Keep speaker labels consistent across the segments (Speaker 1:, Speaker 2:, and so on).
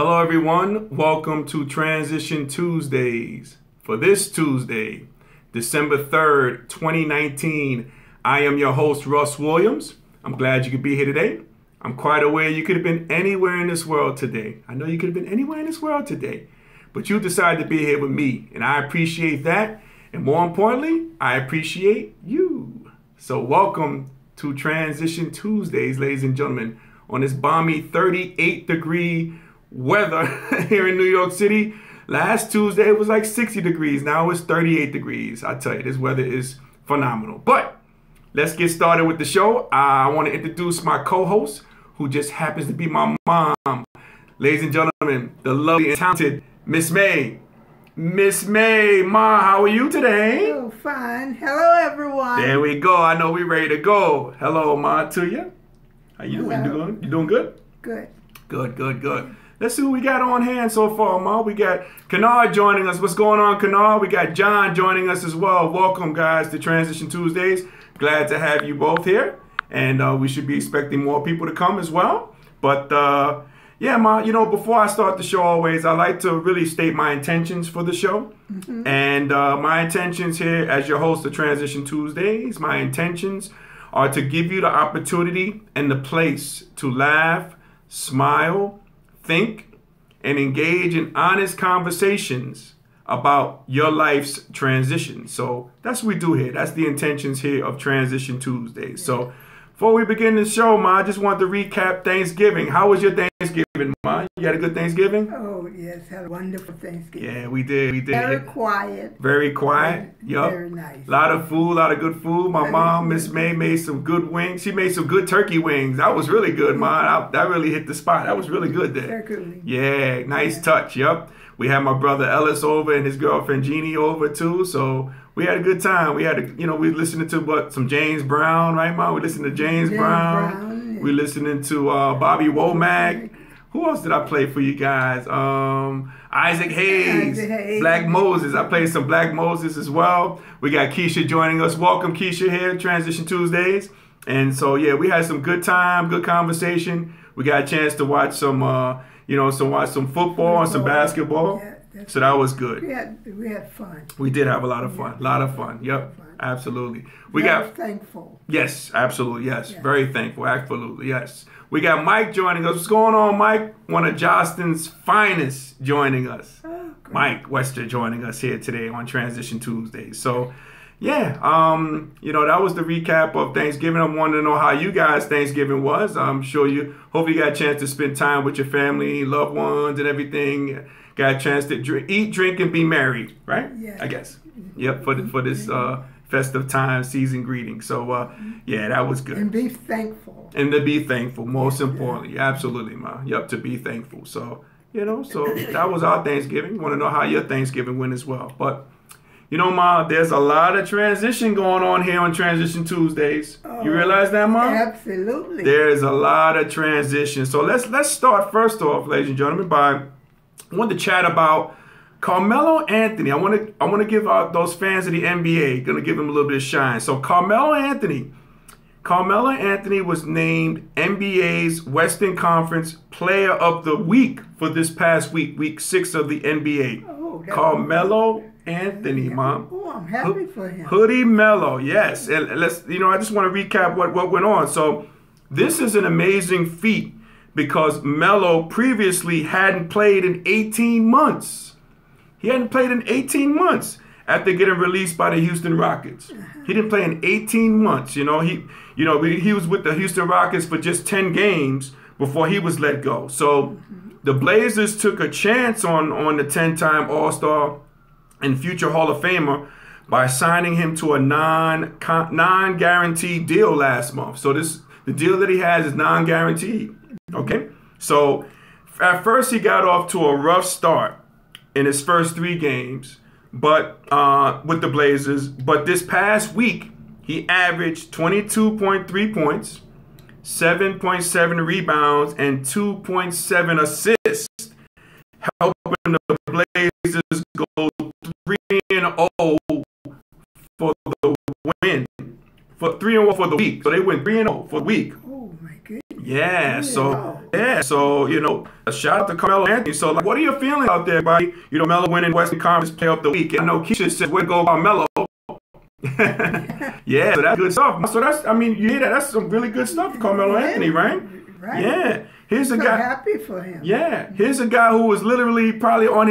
Speaker 1: Hello, everyone. Welcome to Transition Tuesdays. For this Tuesday, December 3rd, 2019, I am your host, Russ Williams. I'm glad you could be here today. I'm quite aware you could have been anywhere in this world today. I know you could have been anywhere in this world today, but you decided to be here with me, and I appreciate that. And more importantly, I appreciate you. So welcome to Transition Tuesdays, ladies and gentlemen, on this balmy 38-degree weather here in New York City. Last Tuesday it was like 60 degrees. Now it's 38 degrees. I tell you, this weather is phenomenal. But let's get started with the show. I want to introduce my co-host, who just happens to be my mom. Ladies and gentlemen, the lovely and talented Miss May. Miss May, Ma, how are you today?
Speaker 2: Oh, fine. Hello, everyone.
Speaker 1: There we go. I know we're ready to go. Hello, Ma, to you. How you doing? You doing good?
Speaker 2: Good.
Speaker 1: Good. Let's see who we got on hand so far, Ma. We got Kennard joining us. What's going on, Kennard? We got John joining us as well. Welcome, guys, to Transition Tuesdays. Glad to have you both here. And we should be expecting more people to come as well. But, yeah, Ma, before I start the show always, I like to really state my intentions for the show. Mm-hmm. And my intentions here as your host of Transition Tuesdays, my intentions are to give you the opportunity and the place to laugh, smile, think, and engage in honest conversations about your life's transition. So that's what we do here. That's the intentions here of Transition Tuesdays. So before we begin the show, Ma, I just wanted to recap Thanksgiving. How was your Thanksgiving, Ma? You had a good Thanksgiving?
Speaker 2: Oh, yes. Had a wonderful Thanksgiving.
Speaker 1: Yeah, we did.
Speaker 2: Very quiet.
Speaker 1: Very quiet. Yup.
Speaker 2: Very nice.
Speaker 1: A lot of food, a lot of good food. My mom, Miss May, made some good wings. She made some good turkey wings. That was really good, Ma. That really hit the spot. That was really good there.
Speaker 2: Turkey.
Speaker 1: Yeah, nice touch. Yup. We had my brother Ellis over and his girlfriend Jeannie over too. So we had a good time. We had, we listening to some James Brown, right, Ma? We listened to James Brown. Yeah. We listening to Bobby Womack. Who else did I play for you guys? Isaac Hayes, Black Moses. I played some Black Moses as well. We got Keisha joining us. Welcome, Keisha, here at Transition Tuesdays. And so, yeah, we had some good time, good conversation. We got a chance to watch some, watch some football and some basketball. Yeah, so that was good.
Speaker 2: We had fun.
Speaker 1: We did have a lot of fun. A lot of fun. Yep. Absolutely. We got
Speaker 2: thankful.
Speaker 1: Yes, absolutely. Yes. Yeah. Very thankful. Absolutely. Yes. We got Mike joining us. What's going on, Mike? One of Jostin's finest joining us. Oh, Mike Wester joining us here today on Transition Tuesdays. So, yeah, that was the recap of Thanksgiving. I wanted to know how you guys' Thanksgiving was. I'm sure hopefully you got a chance to spend time with your family, loved ones, and everything. Got a chance to eat, drink, and be merry, right?
Speaker 2: Yeah.
Speaker 1: I guess. Yep, for this festive time, season greeting. So, yeah, that was good.
Speaker 2: And be thankful.
Speaker 1: And to be thankful, most importantly. Absolutely, Ma. Yep, to be thankful. So, so that was our Thanksgiving. Want to know how your Thanksgiving went as well. But, Ma, there's a lot of transition going on here on Transition Tuesdays. Oh, you realize that, Ma?
Speaker 2: Absolutely.
Speaker 1: There is a lot of transition. So let's start first off, ladies and gentlemen, I want to chat about Carmelo Anthony. I want to give out those fans of the NBA, going to give him a little bit of shine. So Carmelo Anthony was named NBA's Western Conference Player of the Week for this past week, week 6 of the NBA.
Speaker 2: Oh,
Speaker 1: Carmelo Anthony, Mom.
Speaker 2: Oh, I'm happy for him.
Speaker 1: Hoodie Melo, yes. And I just want to recap what went on. So this is an amazing feat because Melo previously hadn't played in 18 months. He hadn't played in 18 months after getting released by the Houston Rockets. He didn't play in 18 months. He was with the Houston Rockets for just 10 games before he was let go. So the Blazers took a chance on the 10-time All-Star and future Hall of Famer by signing him to a non-guaranteed deal last month. So the deal that he has is non-guaranteed. Okay? So at first he got off to a rough start in his first 3 games, but with the Blazers. But this past week, he averaged 22.3 points, 7.7 rebounds, and 2.7 assists, helping the Blazers go 3-0 for the win. For 3-0 for the week. So they went 3-0 for the week.
Speaker 2: Oh, my goodness.
Speaker 1: So a shout out to Carmelo Anthony. So like, what are your feelings out there, buddy? Melo winning Western Conference Player of the Week. I know Keisha says, "Way to go, Carmelo." Yeah, so that's good stuff. So you hear that? That's some really good stuff, Carmelo Anthony, right?
Speaker 2: Right.
Speaker 1: Yeah. Here's a guy.
Speaker 2: Happy for him.
Speaker 1: Yeah. Here's a guy who was literally probably on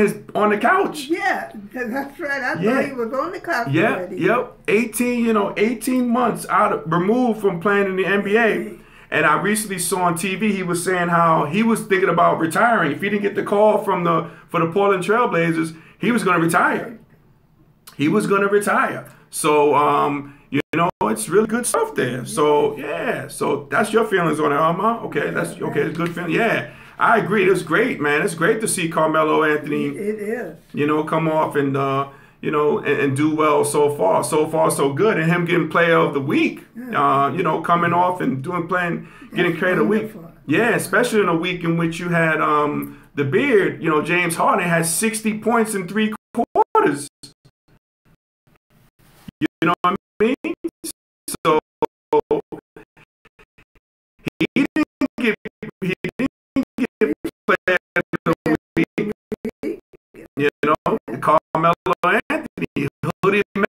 Speaker 1: the couch.
Speaker 2: Yeah, that's right. I thought he was on the couch already.
Speaker 1: Yep. 18 months removed from playing in the NBA. And I recently saw on TV he was saying how he was thinking about retiring. If he didn't get the call for the Portland Trailblazers, he was going to retire. He was going to retire. So it's really good stuff there. So so that's your feelings on it, Alma. Okay, that's okay. It's good feeling. Yeah, I agree. It's great, man. It's great to see Carmelo Anthony.
Speaker 2: It is.
Speaker 1: Come off and and do well so far. So far, so good. And him getting Player of the Week. Coming off and getting Player of the Week. Yeah, especially in a week in which you had the Beard. James Harden had 60 points in 3 quarters. You know what I mean? So he didn't get Player of the Week. Carmelo Anthony, Hoodie Melo.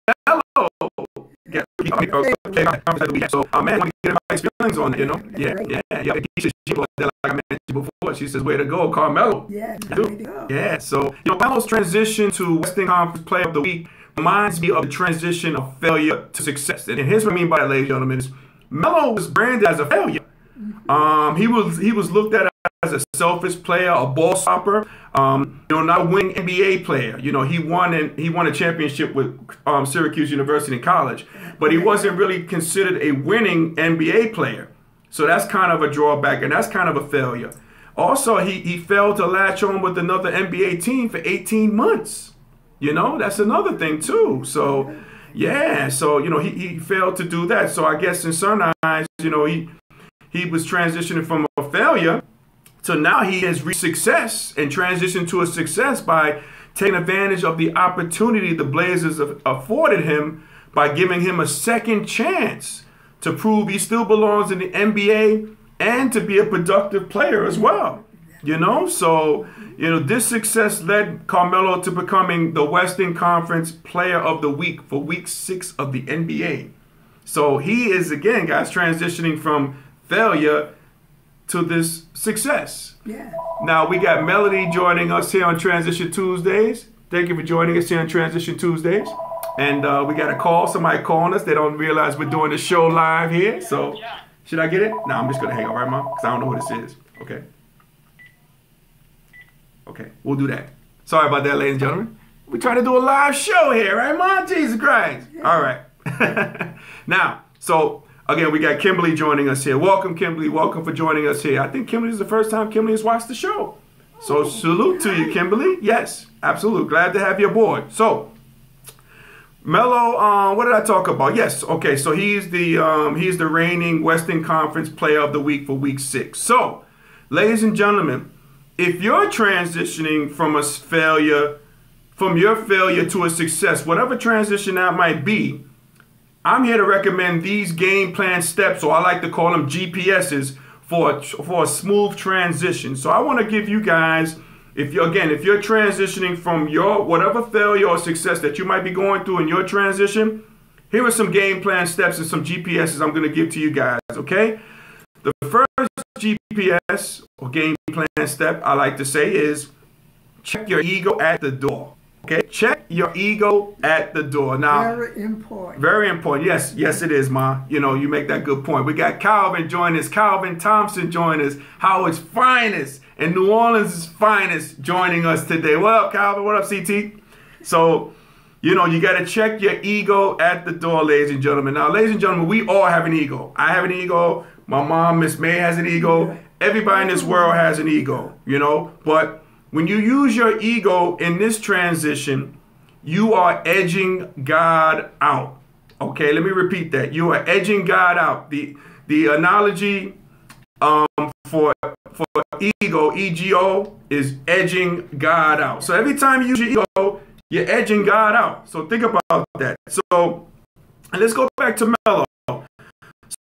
Speaker 1: So man, I want to get everybody's feelings on it. Yeah. She brought that, like I mentioned before. She says, "Way to go, Carmelo." Yeah. So Melo's transition to Western Conference Player of the Week reminds me of the transition of failure to success. And here's what I mean by that, ladies and gentlemen, is Melo was branded as a failure. He was looked at as a selfish player, a ball stopper, not a winning NBA player. He won a championship with Syracuse University in college, but he wasn't really considered a winning NBA player. So that's kind of a drawback, and that's kind of a failure. Also, he failed to latch on with another NBA team for 18 months. That's another thing too. So, he failed to do that. So I guess in certain eyes, he was transitioning from a failure to now he has reached success and transitioned to a success by taking advantage of the opportunity the Blazers afforded him by giving him a second chance to prove he still belongs in the NBA and to be a productive player as well. So, this success led Carmelo to becoming the Western Conference Player of the Week for Week 6 of the NBA. So he is, again, guys, transitioning from failure to this success.
Speaker 2: Yeah.
Speaker 1: Now, we got Melody joining us here on Transition Tuesdays. Thank you for joining us here on Transition Tuesdays. And we got a call, somebody calling us. They don't realize we're doing the show live here. So, should I get it? No, I'm just going to hang up, right, Mom? Because I don't know who this is. Okay. Okay, we'll do that. Sorry about that, ladies and gentlemen. We're trying to do a live show here, right, Mom? Jesus Christ. Yeah. All right. Now, so, again, we got Kimberly joining us here. Welcome, Kimberly. Welcome for joining us here. I think Kimberly is the first time Kimberly has watched the show. So, salute to you, Kimberly. Yes, absolutely. Glad to have you aboard. So, Melo, what did I talk about? Yes, okay, so he's the reigning Western Conference Player of the Week for Week 6. So, ladies and gentlemen, if you're transitioning from your failure to a success, whatever transition that might be, I'm here to recommend these game plan steps, or I like to call them GPSs, for a smooth transition. So I want to give you guys, if you're transitioning from your whatever failure or success that you might be going through in your transition, here are some game plan steps and some GPSs I'm going to give to you guys, okay? The first GPS or game plan step I like to say is check your ego at the door. Okay, check your ego at the door. Now,
Speaker 2: very important.
Speaker 1: Very important. Yes, it is, Ma. You make that good point. We got Calvin joining us, Calvin Thompson joining us, Howard's finest and New Orleans' finest joining us today. What up, Calvin? What up, CT? So, you got to check your ego at the door, ladies and gentlemen. Now, ladies and gentlemen, we all have an ego. I have an ego. My mom, Miss May, has an ego. Everybody in this world has an ego, But when you use your ego in this transition, you are edging God out. Okay, let me repeat that. You are edging God out. The analogy for ego, EGO, is edging God out. So every time you use your ego, you're edging God out. So think about that. So let's go back to Melo.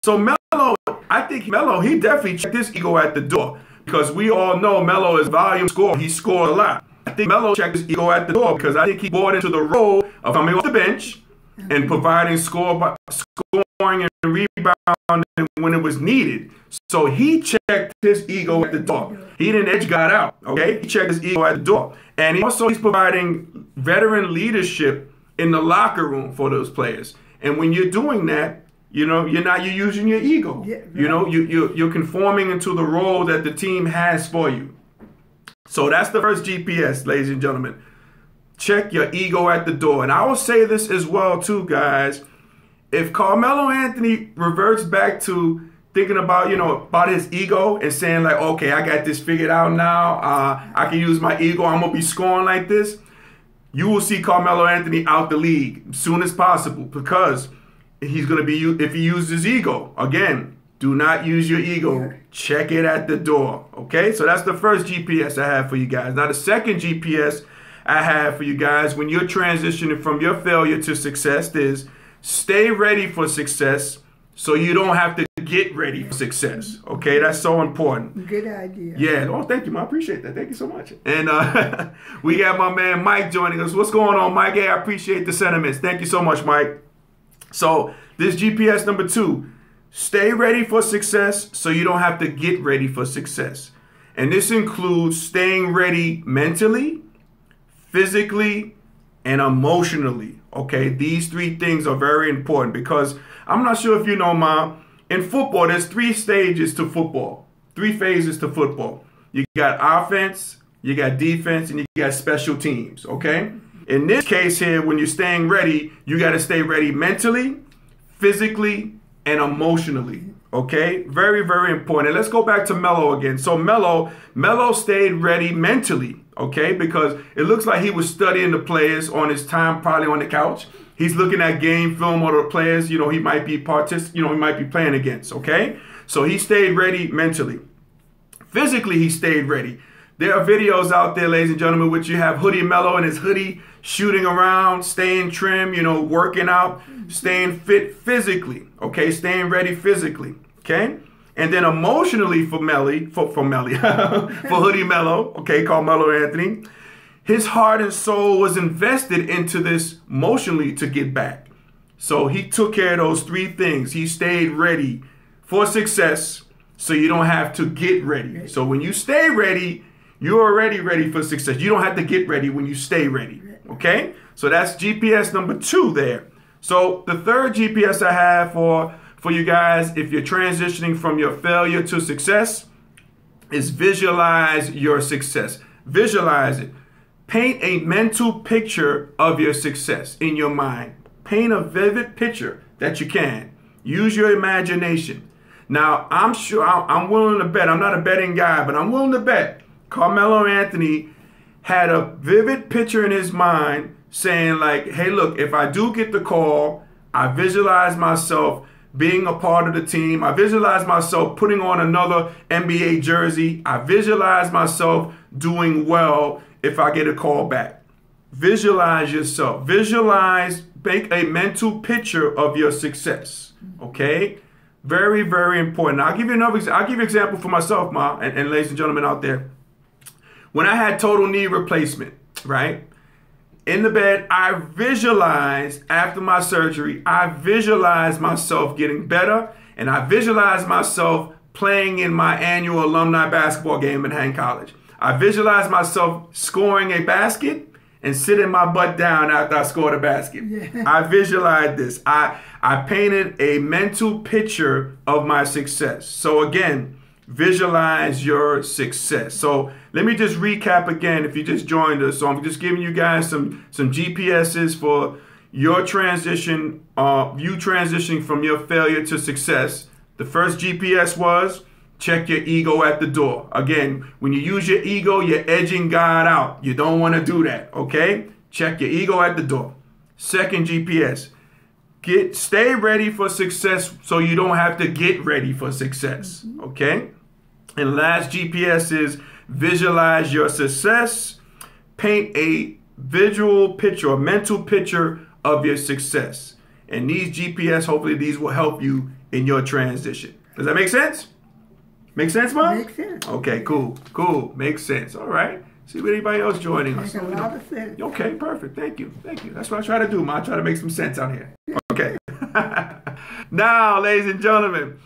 Speaker 1: So Melo Melo, I think Melo, he definitely checked his ego at the door. Because we all know Melo is volume scorer. He scored a lot. I think Melo checked his ego at the door because I think he bought into the role of coming off the bench and providing scoring and rebounding when it was needed. So he checked his ego at the door. He didn't edge God out, okay? He checked his ego at the door. And he's providing veteran leadership in the locker room for those players. And when you're doing that, you know, you're using your ego. Yeah, right. You know, you're conforming into the role that the team has for you. So that's the first GPS, ladies and gentlemen. Check your ego at the door. And I will say this as well, too, guys. If Carmelo Anthony reverts back to thinking about, about his ego and saying like, okay, I got this figured out now. I can use my ego. I'm going to be scoring like this. You will see Carmelo Anthony out the league as soon as possible because he's going to be, if he uses his ego. Again, do not use your ego. Check it at the door. Okay, so that's the first GPS I have for you guys. Now, the second GPS I have for you guys when you're transitioning from your failure to success is stay ready for success so you don't have to get ready for success. Okay, that's so important.
Speaker 2: Good idea.
Speaker 1: Yeah, oh, thank you, I appreciate that. Thank you so much. And we got my man Mike joining us. What's going on, Mike? Hey, I appreciate the sentiments. Thank you so much, Mike. So this GPS number 2, stay ready for success so you don't have to get ready for success. And this includes staying ready mentally, physically, and emotionally. Okay, these 3 things are very important because I'm not sure if you know, Mom, in football, there's 3 stages to football, 3 phases to football. You got offense, you got defense, and you got special teams, okay? In this case here, when you're staying ready, you got to stay ready mentally, physically, and emotionally, okay? Very, very important. And let's go back to Melo again. So Melo stayed ready mentally, okay? Because it looks like he was studying the players on his time, probably on the couch. He's looking at game film of the players, he might be he might be playing against, okay? So he stayed ready mentally. Physically, he stayed ready. There are videos out there, ladies and gentlemen, which you have Hoodie Melo in his hoodie, shooting around, staying trim, working out, staying fit physically, okay? Staying ready physically, okay? And then emotionally for Hoodie Melo, okay, Carmelo Anthony, his heart and soul was invested into this emotionally to get back. So he took care of those 3 things. He stayed ready for success so you don't have to get ready. So when you stay ready, you're already ready for success. You don't have to get ready when you stay ready, okay? So that's GPS number 2 there. So the third GPS I have for you guys, if you're transitioning from your failure to success, is visualize your success. Visualize it. Paint a mental picture of your success in your mind. Paint a vivid picture that you can. Use your imagination. Now, I'm willing to bet, I'm not a betting guy, but I'm willing to bet Carmelo Anthony had a vivid picture in his mind saying like, hey, look, if I do get the call, I visualize myself being a part of the team. I visualize myself putting on another NBA jersey. I visualize myself doing well if I get a call back. Visualize yourself. Visualize, make a mental picture of your success. Okay? Very, very important. Now, I'll give you an example for myself, Ma, and ladies and gentlemen out there. When I had total knee replacement, right? In the bed, I visualized after my surgery, I visualized myself getting better, and I visualized myself playing in my annual alumni basketball game at Hank College. I visualized myself scoring a basket and sitting my butt down after I scored a basket. Yeah. I visualized this. I painted a mental picture of my success. So again, visualize your success. So let me just recap again if you just joined us. So I'm just giving you guys some GPSs for your transition, you transitioning from your failure to success. The first GPS was check your ego at the door. Again, when you use your ego, you're edging God out. You don't want to do that, okay? Check your ego at the door. Second GPS, stay ready for success so you don't have to get ready for success, okay? And last GPS is visualize your success. Paint a visual picture, a mental picture of your success. And these GPS, hopefully these will help you in your transition. Does that make sense? Make sense, Mom?
Speaker 2: Makes sense.
Speaker 1: Okay, cool. Makes sense. All right. See if anybody else joining us.
Speaker 2: Makes a lot of sense.
Speaker 1: Okay, perfect. Thank you. That's what I try to do, Ma. I try to make some sense out here. Okay. Now, ladies and gentlemen,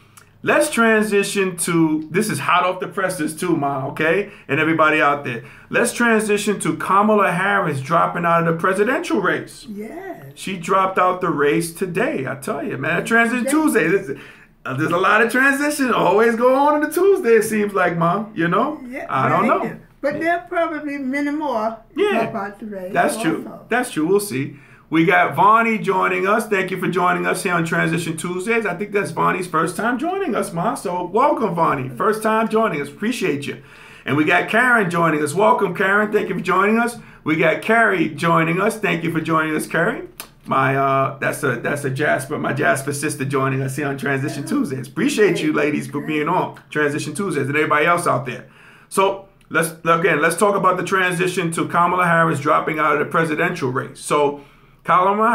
Speaker 1: let's transition to, this is hot off the presses too, Ma, okay? And everybody out there. Let's transition to Kamala Harris dropping out of the presidential race.
Speaker 2: Yes.
Speaker 1: She dropped out the race today, I tell you, man. Transition Tuesday. There's a lot of transition always go on the Tuesday, it seems like, Mom. You know?
Speaker 2: Yeah,
Speaker 1: I don't know.
Speaker 2: But there'll probably be many more drop out the race.
Speaker 1: That's true. That's true. We'll see. We got Vonnie joining us. Thank you for joining us here on Transition Tuesdays. I think that's Vonnie's first time joining us, Ma. So welcome, Vonnie. First time joining us. Appreciate you. And we got Karen joining us. Welcome, Karen. Thank you for joining us. We got Carrie joining us. Thank you for joining us, Carrie. That's a Jasper, my Jasper sister joining us here on Transition Tuesdays. Appreciate you, ladies, for being on Transition Tuesdays and everybody else out there. So let's talk about the transition to Kamala Harris dropping out of the presidential race. So Kamala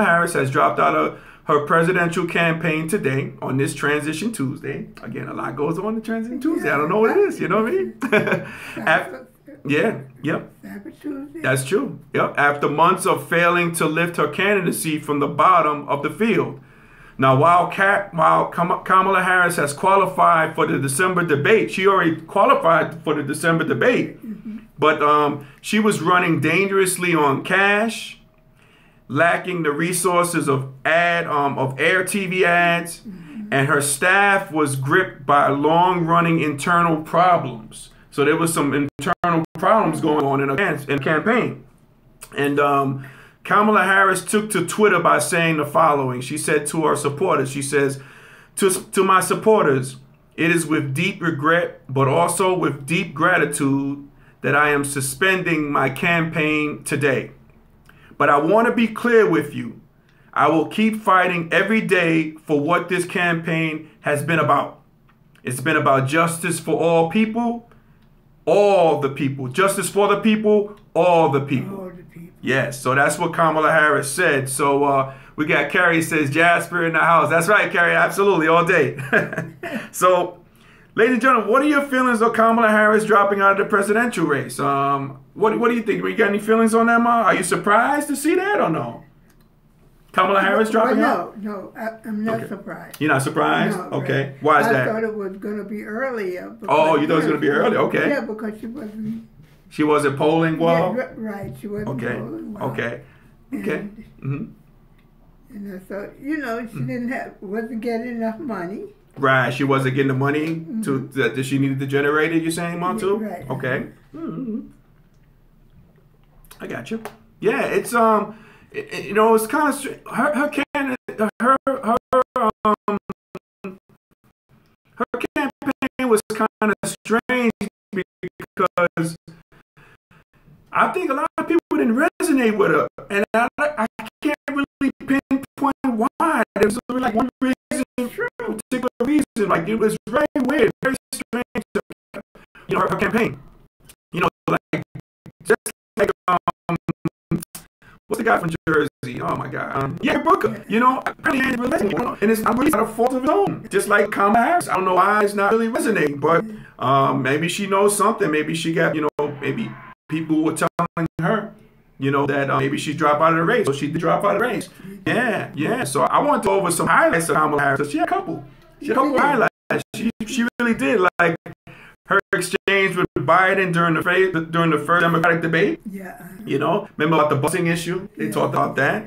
Speaker 1: Harris has dropped out of her presidential campaign today on this Transition Tuesday. Again, a lot goes on in Transition Tuesday. I don't know what it is. You know what I mean? Yep. That's true. Yep. After months of failing to lift her candidacy from the bottom of the field. Now, while Kamala Harris has qualified for the December debate, she already qualified for the December debate, but she was running dangerously on cash, lacking the resources of air TV ads, and her staff was gripped by long-running internal problems. So there was some internal problems going on in her campaign. And Kamala Harris took to Twitter by saying the following. She said to her supporters, she says, to my supporters, it is with deep regret, but also with deep gratitude that I am suspending my campaign today. But I want to be clear with you. I will keep fighting every day for what this campaign has been about. It's been about justice for all people, all the people. Justice for the people, all the people. All the people. Yes, so that's what Kamala Harris said. So we got Carrie says Jasper in the house. That's right, Carrie, absolutely, all day. So, ladies and gentlemen, what are your feelings of Kamala Harris dropping out of the presidential race? What do you think? You got any feelings on that, Ma? Are you surprised to see that or no? Kamala Harris dropping out?
Speaker 2: No, I'm not surprised.
Speaker 1: You're not surprised? No, okay.
Speaker 2: Right.
Speaker 1: Why is that?
Speaker 2: I thought it was going to be earlier.
Speaker 1: Oh, you thought it was going to be early? Okay.
Speaker 2: Yeah, because she wasn't.
Speaker 1: She wasn't polling well?
Speaker 2: Yeah, right. She wasn't polling well.
Speaker 1: Okay.
Speaker 2: And I thought, she wasn't getting enough money.
Speaker 1: Right. She wasn't getting the money that she needed to generate it, you're saying, Mom, too?
Speaker 2: Right.
Speaker 1: Okay. I got you. Yeah, it's it's kind of strange. Her campaign was kind of strange because I think a lot of people didn't resonate with her, and I can't really pinpoint why. There was really like one reason, particular reason. Like it was very weird, very strange. Her campaign. Like just like what's the guy from Jersey? Oh my God. Yeah, Booker. Apparently ain't resonating. And it's not really a fault of his own. Just like Kamala Harris. I don't know why it's not really resonating, but maybe she knows something. Maybe she got, maybe people were telling her, that maybe she dropped out of the race. So she did drop out of the race. Yeah. So I want to go over some highlights of Kamala Harris. So she had a couple. She had a couple highlights. She really did. Like her exchange with Biden during the first Democratic debate.
Speaker 2: Yeah.
Speaker 1: Remember about the busing issue? They talked about that.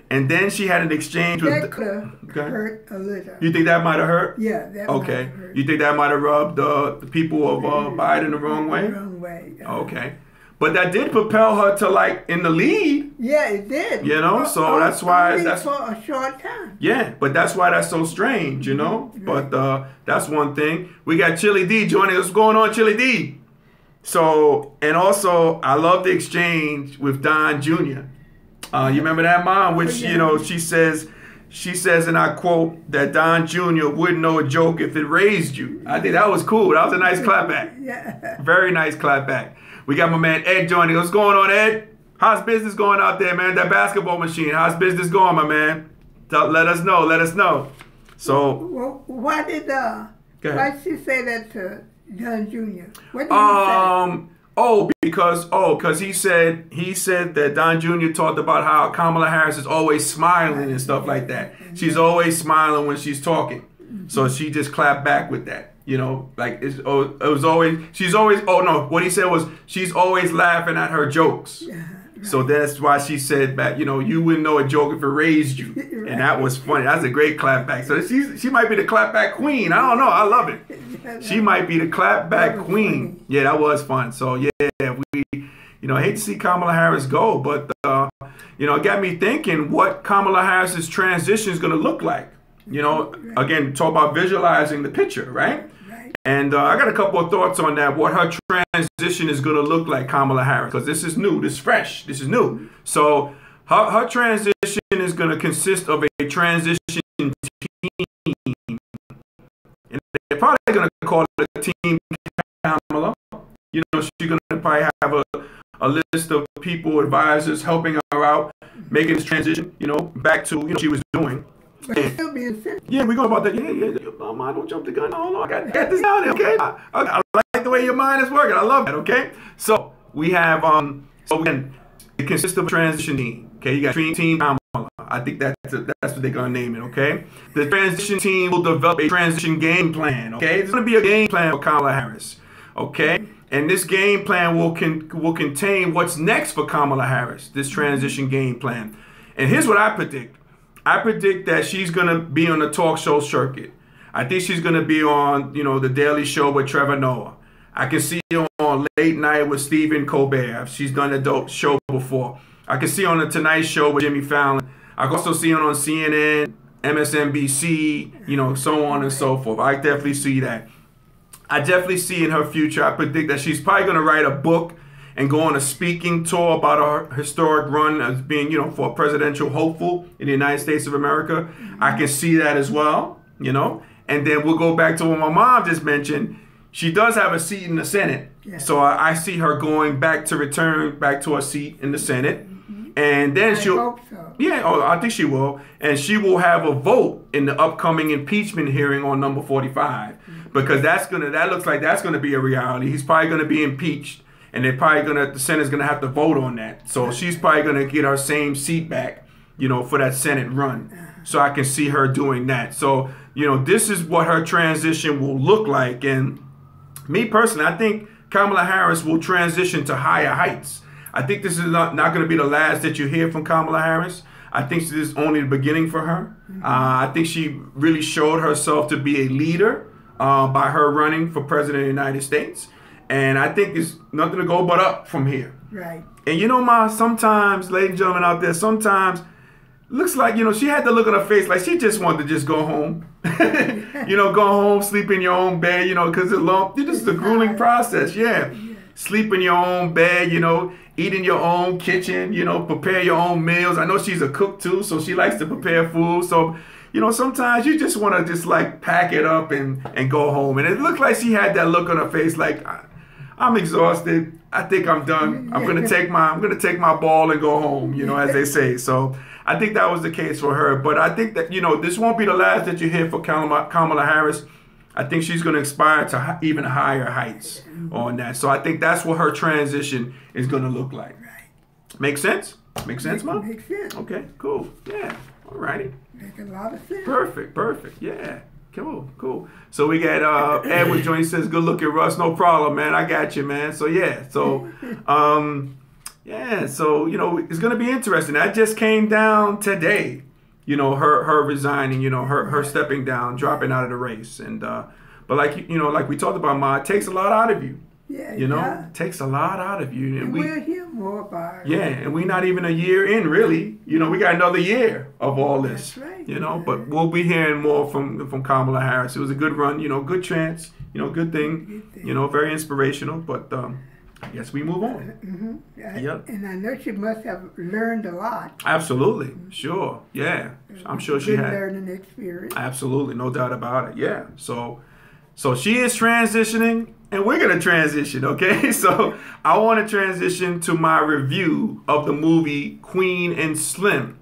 Speaker 1: And then she had an exchange with.
Speaker 2: That could have hurt a little.
Speaker 1: You think that might have hurt?
Speaker 2: Yeah, that might have hurt. You
Speaker 1: think that might have rubbed the people of Biden the wrong way?
Speaker 2: The wrong way.
Speaker 1: Okay. But that did propel her to in the lead.
Speaker 2: Yeah, it did.
Speaker 1: So that's why that's
Speaker 2: for a short time.
Speaker 1: Yeah, but that's why that's so strange, Right. But that's one thing. We got Chili D joining us. What's going on, Chili D? So, and also I love the exchange with Don Jr. You remember that, Mom? Which she says, and I quote, that Don Jr. wouldn't know a joke if it raised you. I think that was cool. That was a nice clapback.
Speaker 2: Yeah.
Speaker 1: Very nice clapback. We got my man Ed joining us. What's going on, Ed? How's business going out there, man? That basketball machine. How's business going, my man? Let us know. So,
Speaker 2: well, why did why she say that to Don Jr.? What did he say?
Speaker 1: Because he said that Don Jr. talked about how Kamala Harris is always smiling and stuff like that. She's always smiling when she's talking, so she just clapped back with that. You know, like it was always what he said was she's always laughing at her jokes. So that's why she said back, you know, you wouldn't know a joke if it raised you. Right. And that was funny. That's a great clapback. So she might be the clapback queen. I don't know. I love it. She might be the clapback queen. Funny. Yeah, that was fun. So yeah, I hate to see Kamala Harris go, but it got me thinking what Kamala Harris's transition is going to look like. You know, again, talk about visualizing the picture, right? And I got a couple of thoughts on that, what her transition is going to look like, Kamala Harris, because this is new, this is fresh, this is new. So her transition is going to consist of a transition team. And they're probably going to call it a Team Kamala. You know, she's going to probably have a list of people, advisors helping her out, making this transition, back to what she was doing. Yeah, we go about that. Yeah. Mama, don't jump the gun. Hold on, I got this out there, okay? I like the way your mind is working. I love that, okay? So we have, it consists of a transition team, okay? You got Team Kamala. I think that's what they're going to name it, okay? The transition team will develop a transition game plan, okay? There's going to be a game plan for Kamala Harris, okay? And this game plan will contain what's next for Kamala Harris, this transition game plan. And here's what I predict. I predict that she's going to be on the talk show circuit. I think she's going to be on, the Daily Show with Trevor Noah. I can see her on Late Night with Stephen Colbert. She's done a dope show before. I can see her on the Tonight Show with Jimmy Fallon. I can also see her on CNN, MSNBC, so on and so forth. I definitely see that. I definitely see in her future, I predict that she's probably going to write a book and go on a speaking tour about her historic run as being, for a presidential hopeful in the United States of America. I can see that as well, And then we'll go back to what my mom just mentioned. She does have a seat in the Senate. Yeah. So I see her going back to return back to a seat in the Senate. And then she'll... hope so. Yeah, I think she will. And she will have a vote in the upcoming impeachment hearing on number 45. Because that looks like that's going to be a reality. He's probably going to be impeached. And the Senate's gonna have to vote on that. So she's probably gonna get her same seat back, for that Senate run. So I can see her doing that. So, this is what her transition will look like. And me personally, I think Kamala Harris will transition to higher heights. I think this is not gonna be the last that you hear from Kamala Harris. I think this is only the beginning for her. I think she really showed herself to be a leader by her running for president of the United States. And I think it's nothing to go but up from here.
Speaker 2: Right.
Speaker 1: And sometimes, ladies and gentlemen out there, sometimes looks like, she had the look on her face like she just wanted to just go home. Go home, sleep in your own bed, because this is a grueling process. Yeah. Sleep in your own bed, eat in your own kitchen, prepare your own meals. I know she's a cook too, so she likes to prepare food. So, sometimes you just want to just like pack it up and go home. And it looked like she had that look on her face like, I'm exhausted. I think I'm done. I'm gonna take my ball and go home, as they say. So I think that was the case for her. But I think that, this won't be the last that you hear for Kamala Harris. I think she's gonna aspire to even higher heights on that. So I think that's what her transition is gonna look like. Right. Make sense? Make sense, Mom?
Speaker 2: Makes sense.
Speaker 1: Okay, cool. Yeah. All righty.
Speaker 2: Make a lot of sense.
Speaker 1: Perfect. Yeah. Cool. So we got Edward Joint says, good looking, Russ. No problem, man. I got you, man. So yeah. So so it's gonna be interesting. That just came down today. Her resigning, her stepping down, dropping out of the race. And but like we talked about, Ma, it takes a lot out of you.
Speaker 2: Yeah,
Speaker 1: it takes a lot out of you.
Speaker 2: And we'll hear more about it.
Speaker 1: Yeah, and we're not even a year in, really. We got another year of all this.
Speaker 2: That's right.
Speaker 1: But we'll be hearing more from Kamala Harris. It was a good run, good chance, good thing, very inspirational. But I guess we move on. Yep.
Speaker 2: And I know she must have learned a lot.
Speaker 1: Absolutely. Sure. Yeah. I'm sure she had.
Speaker 2: Learning experience.
Speaker 1: Absolutely. No doubt about it. Yeah. So she is transitioning. And we're going to transition, okay? So I want to transition to my review of the movie Queen and Slim.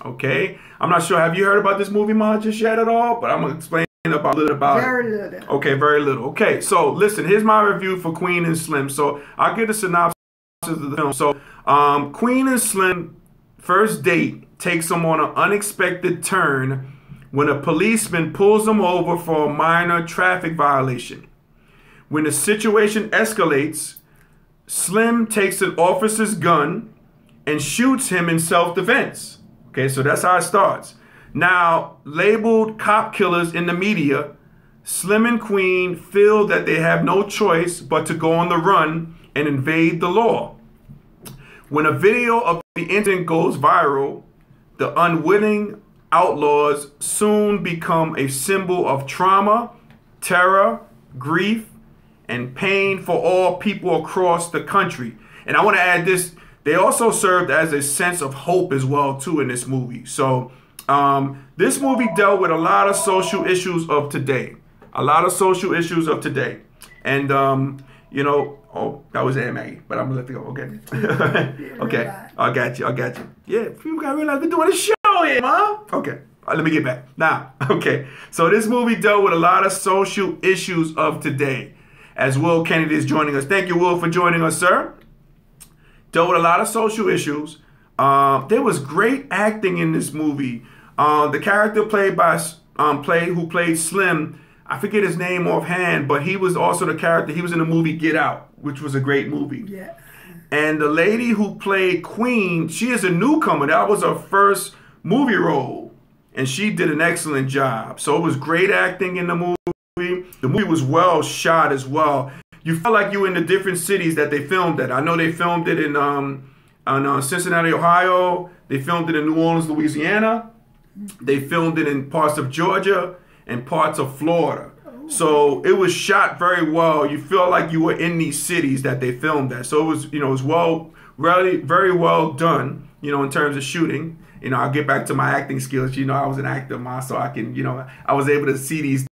Speaker 1: Okay, I'm not sure. Have you heard about this movie, Ma, just yet at all? But I'm gonna explain a little about
Speaker 2: very
Speaker 1: it.
Speaker 2: little.
Speaker 1: Okay, very little. Okay, so listen, here's my review for Queen and Slim. So I'll give a synopsis of the film. So Queen and Slim first date takes them on an unexpected turn when a policeman pulls them over for a minor traffic violation. When the situation escalates, Slim takes an officer's gun and shoots him in self-defense. Okay, so that's how it starts. Now, labeled cop killers in the media, Slim and Queen feel that they have no choice but to go on the run and evade the law. When a video of the incident goes viral, the unwitting outlaws soon become a symbol of trauma, terror, grief, and pain for all people across the country. And I want to add this, they also served as a sense of hope as well, too, in this movie. So this movie dealt with a lot of social issues of today. A lot of social issues of today. And, you know, oh, that was Aunt Maggie, but I'm going to let it go, okay? Okay, I got you. Yeah, people got to realize we're doing a show here, Mom. Okay, let me get back. Now, okay, so this movie dealt with a lot of social issues of today. As Will Kennedy is joining us. Thank you, Will, for joining us, sir. Dealt with a lot of social issues. There was great acting in this movie. The character played by who played Slim, I forget his name offhand, but he was also the character. He was in the movie Get Out, which was a great movie.
Speaker 2: Yeah.
Speaker 1: And the lady who played Queen, she is a newcomer. That was her first movie role, and she did an excellent job. So it was great acting in the movie. The movie was well shot as well. You felt like you were in the different cities that they filmed at. I know they filmed it in Cincinnati, Ohio. They filmed it in New Orleans, Louisiana. They filmed it in parts of Georgia and parts of Florida. So it was shot very well. You feel like you were in these cities that they filmed at. So it was, you know, it was really very well done, you know, in terms of shooting. You know, I'll get back to my acting skills. You know, I was an actor, Ma, so I can, you know, I was able to see these